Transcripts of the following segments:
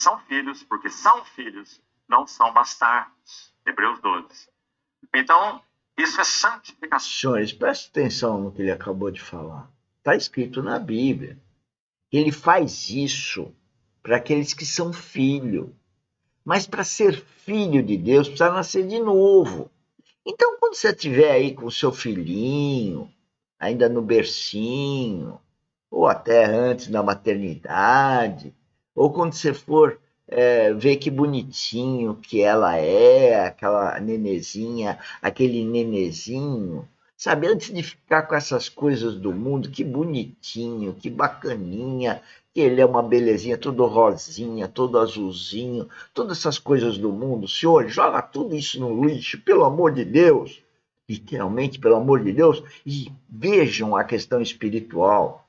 são filhos, porque são filhos, não são bastardos. Hebreus 12. Então, isso é santificação. Senhores, prestem atenção no que ele acabou de falar. Está escrito na Bíblia. Ele faz isso para aqueles que são filhos. Mas para ser filho de Deus, precisa nascer de novo. Então, quando você estiver aí com o seu filhinho, ainda no bercinho, ou até antes da maternidade, ou quando você for ver que bonitinho que ela é, aquela nenezinha, aquele nenezinho, sabe, antes de ficar com essas coisas do mundo, que bonitinho, que bacaninha, que ele é uma belezinha, todo rosinha, todo azulzinho, todas essas coisas do mundo, senhor, joga tudo isso no lixo, pelo amor de Deus, literalmente, pelo amor de Deus, e vejam a questão espiritual.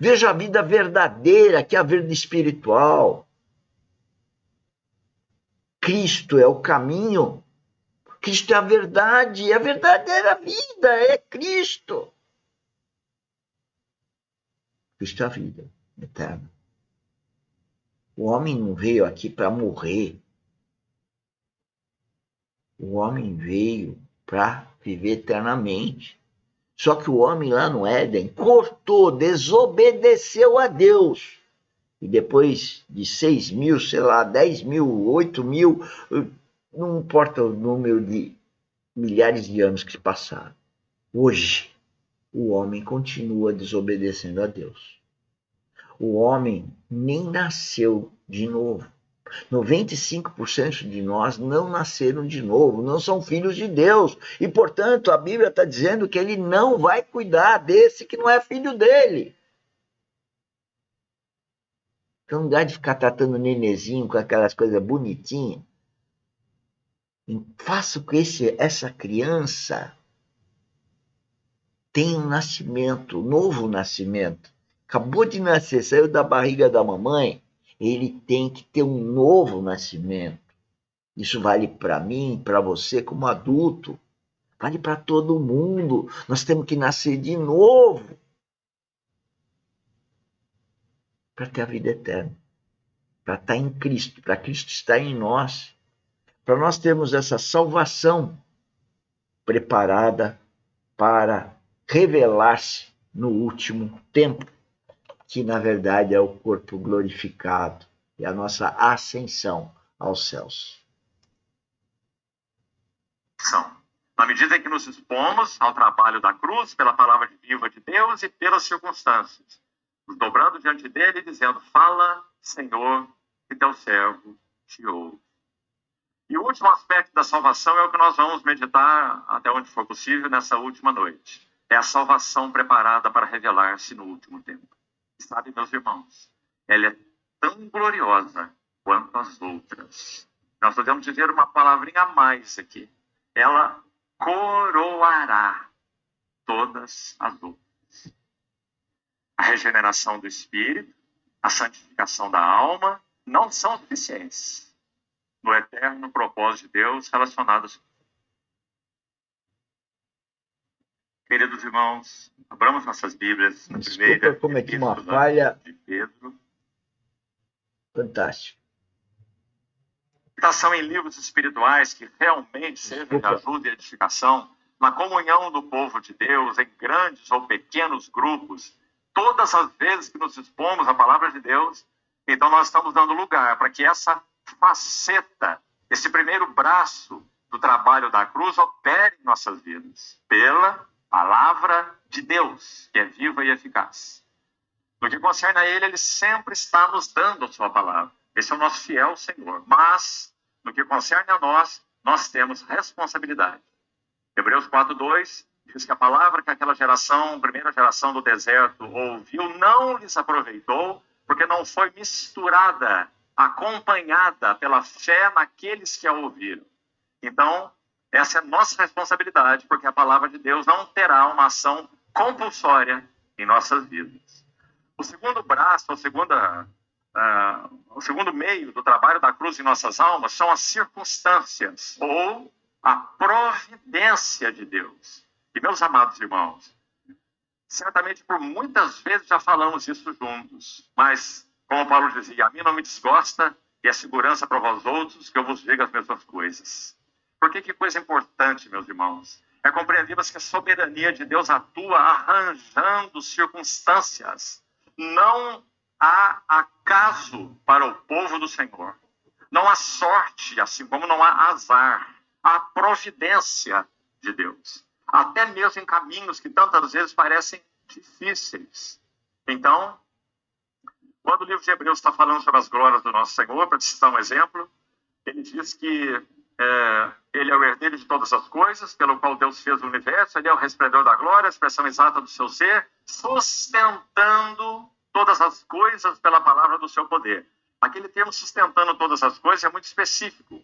Veja a vida verdadeira, que é a vida espiritual. Cristo é o caminho, Cristo é a verdade, a verdadeira vida é Cristo. Cristo é a vida eterna. O homem não veio aqui para morrer. O homem veio para viver eternamente. Só que o homem lá no Éden cortou, desobedeceu a Deus. E depois de 6 mil, sei lá, 10 mil, 8 mil, não importa o número de milhares de anos que se passaram. Hoje, o homem continua desobedecendo a Deus. O homem nem nasceu de novo. 95% de nós não nasceram de novo, não são filhos de Deus. E, portanto, a Bíblia está dizendo que ele não vai cuidar desse que não é filho dele. Então, não dá de ficar tratando o nenezinho com aquelas coisas bonitinhas. Faça com que essa criança tenha um nascimento, um novo nascimento. Acabou de nascer, saiu da barriga da mamãe, ele tem que ter um novo nascimento. Isso vale para mim, para você como adulto, vale para todo mundo. Nós temos que nascer de novo para ter a vida eterna, para estar em Cristo, para Cristo estar em nós, para nós termos essa salvação preparada para revelar-se no último tempo, que na verdade é o corpo glorificado e a nossa ascensão aos céus. Na medida em que nos expomos ao trabalho da cruz, pela palavra viva de Deus e pelas circunstâncias, nos dobrando diante dele e dizendo: fala, Senhor, que teu servo te ouve. E o último aspecto da salvação é o que nós vamos meditar até onde for possível nessa última noite. É a salvação preparada para revelar-se no último tempo. E sabe, meus irmãos, ela é tão gloriosa quanto as outras. Nós podemos dizer uma palavrinha a mais aqui. Ela coroará todas as outras. A regeneração do espírito, a santificação da alma, não são suficientes no eterno propósito de Deus relacionados. Queridos irmãos, abramos nossas Bíblias na primeira Desculpa, cometi uma falha de Pedro. Fantástico. Meditação em livros espirituais que realmente sejam de ajuda e edificação, na comunhão do povo de Deus, em grandes ou pequenos grupos, todas as vezes que nos expomos à palavra de Deus, então nós estamos dando lugar para que essa faceta, esse primeiro braço do trabalho da cruz opere em nossas vidas, pela palavra de Deus, que é viva e eficaz. No que concerne a ele sempre está nos dando a sua palavra. Esse é o nosso fiel Senhor. Mas, no que concerne a nós, nós temos responsabilidade. Hebreus 4:2 diz que a palavra que aquela geração, primeira geração do deserto, ouviu, não lhes aproveitou, porque não foi misturada, acompanhada pela fé naqueles que a ouviram. Então, essa é a nossa responsabilidade, porque a palavra de Deus não terá uma ação compulsória em nossas vidas. O segundo braço, o segundo meio do trabalho da cruz em nossas almas são as circunstâncias, ou a providência de Deus. E, meus amados irmãos, Certamente por muitas vezes já falamos isso juntos, mas, como Paulo dizia, a mim não me desgosta e é segurança para vós outros que eu vos diga as mesmas coisas. Porque que coisa importante, meus irmãos, é compreendermos que a soberania de Deus atua arranjando circunstâncias. Não há acaso para o povo do Senhor. Não há sorte, assim como não há azar. Há providência de Deus. Até mesmo em caminhos que tantas vezes parecem difíceis. Então, quando o livro de Hebreus está falando sobre as glórias do nosso Senhor, para citar um exemplo, ele diz que ele é o herdeiro de todas as coisas, pelo qual Deus fez o universo, ele é o resplendor da glória, a expressão exata do seu ser, sustentando todas as coisas pela palavra do seu poder. Aquele termo sustentando todas as coisas é muito específico.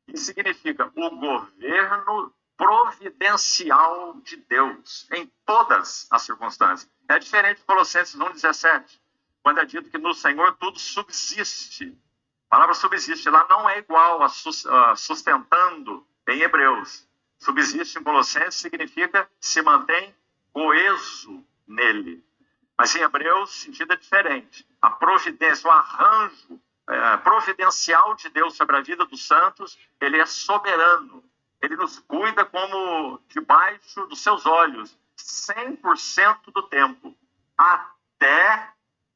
E significa o governo providencial de Deus em todas as circunstâncias. É diferente de Colossenses 1,17, quando é dito que no Senhor tudo subsiste. A palavra subsiste lá não é igual a sustentando em Hebreus. Subsiste em Colossenses significa se mantém coeso nele. Mas em Hebreus o sentido é diferente. A providência, o arranjo providencial de Deus sobre a vida dos santos, ele é soberano. Ele nos cuida como debaixo dos seus olhos, 100% do tempo, até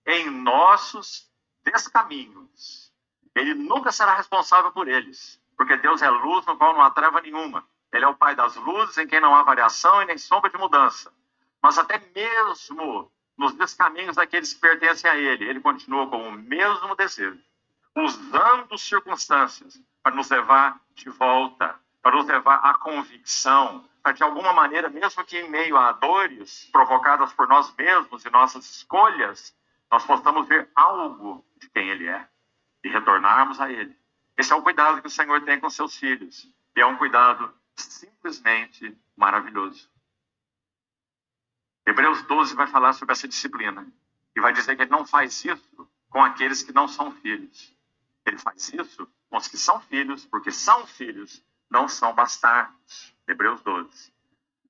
em nossos descaminhos. Ele nunca será responsável por eles, porque Deus é luz no qual não há treva nenhuma. Ele é o Pai das luzes, em quem não há variação e nem sombra de mudança. Mas até mesmo nos descaminhos daqueles que pertencem a Ele, Ele continua com o mesmo desejo, usando circunstâncias para nos levar de volta, para nos levar à convicção, para de alguma maneira, mesmo que em meio a dores provocadas por nós mesmos e nossas escolhas, nós possamos ver algo de quem Ele é e retornarmos a Ele. Esse é o cuidado que o Senhor tem com seus filhos. E é um cuidado simplesmente maravilhoso. Hebreus 12 vai falar sobre essa disciplina. E vai dizer que Ele não faz isso com aqueles que não são filhos. Ele faz isso com os que são filhos, porque são filhos, não são bastardos. Hebreus 12.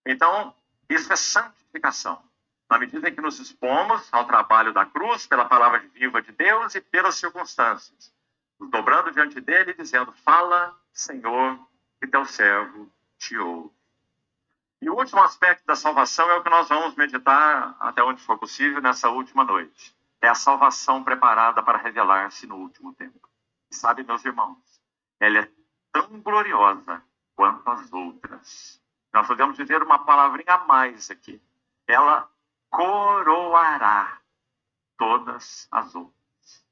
Então, isso é santificação. Na medida em que nos expomos ao trabalho da cruz, pela palavra viva de Deus e pelas circunstâncias, nos dobrando diante dele e dizendo, fala, Senhor, que teu servo te ouve. E o último aspecto da salvação é o que nós vamos meditar, até onde for possível, nessa última noite. É a salvação preparada para revelar-se no último tempo. E sabe, meus irmãos, ela é tão gloriosa quanto as outras. Nós podemos dizer uma palavrinha a mais aqui. Ela coroará todas as outras.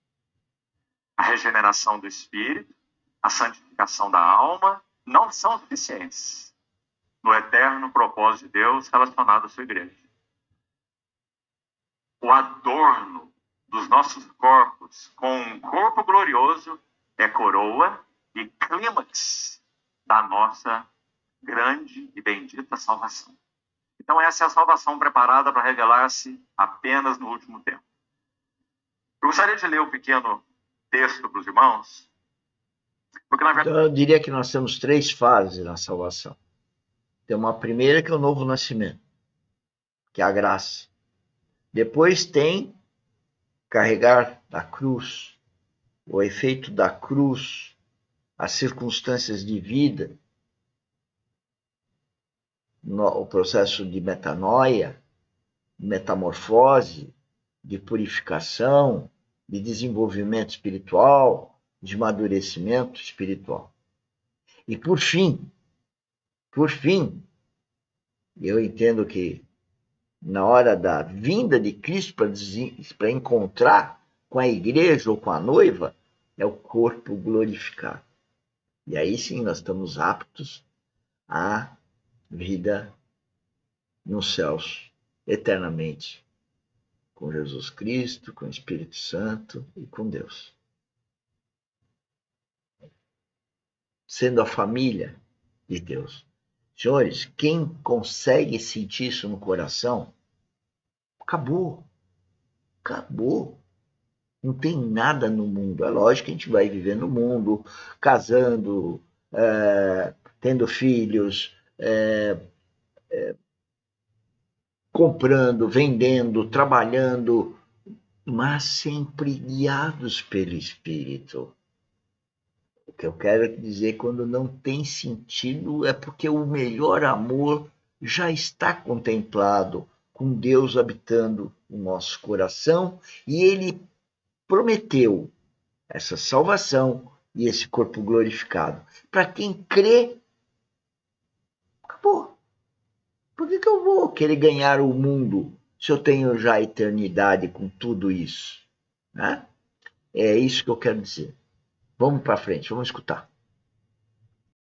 A regeneração do espírito, a santificação da alma, não são suficientes no eterno propósito de Deus relacionado à sua igreja. O adorno dos nossos corpos com um corpo glorioso é coroa e clímax da nossa grande e bendita salvação. Então essa é a salvação preparada para revelar-se apenas no último tempo. Eu gostaria de ler um pequeno texto para os irmãos, porque na verdade... Então eu diria que nós temos 3 fases na salvação. Tem uma primeira que é o novo nascimento, que é a graça. Depois tem carregar da cruz, o efeito da cruz, as circunstâncias de vida, o processo de metanoia, metamorfose, de purificação, de desenvolvimento espiritual, de amadurecimento espiritual. E por fim, eu entendo que na hora da vinda de Cristo para encontrar com a igreja ou com a noiva, é o corpo glorificado. E aí sim nós estamos aptos à vida nos céus, eternamente, com Jesus Cristo, com o Espírito Santo e com Deus. Sendo a família de Deus. Senhores, quem consegue sentir isso no coração, acabou. Não tem nada no mundo. É lógico que a gente vai viver no mundo, casando, tendo filhos, comprando, vendendo, trabalhando, mas sempre guiados pelo Espírito. O que eu quero dizer, quando não tem sentido, é porque o melhor amor já está contemplado, com Deus habitando o nosso coração, e Ele prometeu essa salvação e esse corpo glorificado. Para quem crê, acabou. Por que eu vou querer ganhar o mundo se eu tenho já a eternidade com tudo isso? Né? É isso que eu quero dizer. Vamos para frente, vamos escutar.